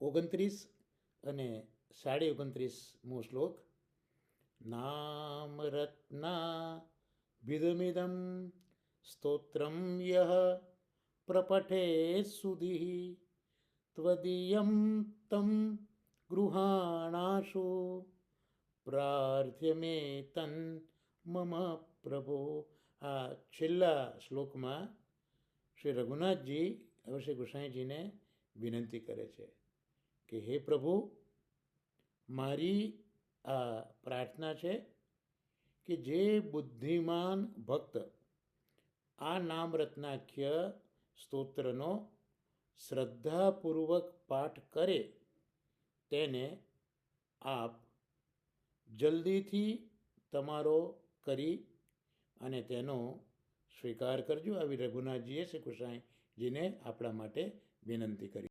29 અને 29મો શ્લોક. નામ રત્ના વિદમિદમ સ્તોત્રમ યહ પ્રપઠે સુધિ ત્વદીયમ તમ ગૃહાણાશુ પ્રાર્થ્ય મે તન મમ પ્રભો. આ છેલ્લા શ્લોકમાં શ્રી રઘુનાથજી હવે શ્રી ગુસાઈજીને વિનંતી કરે છે કે હે પ્રભુ, મારી આ પ્રાર્થના છે કે જે બુદ્ધિમાન ભક્ત આ નામ રત્નાખ્ય સ્તોત્રનો શ્રદ્ધાપૂર્વક પાઠ કરે તેને આપ જલ્દીથી તમારો કરી અને તેનો સ્વીકાર કરજો. આવી રઘુનાથજીએ શ્રી ગુસાઈજીને આપણા માટે વિનંતી કરી.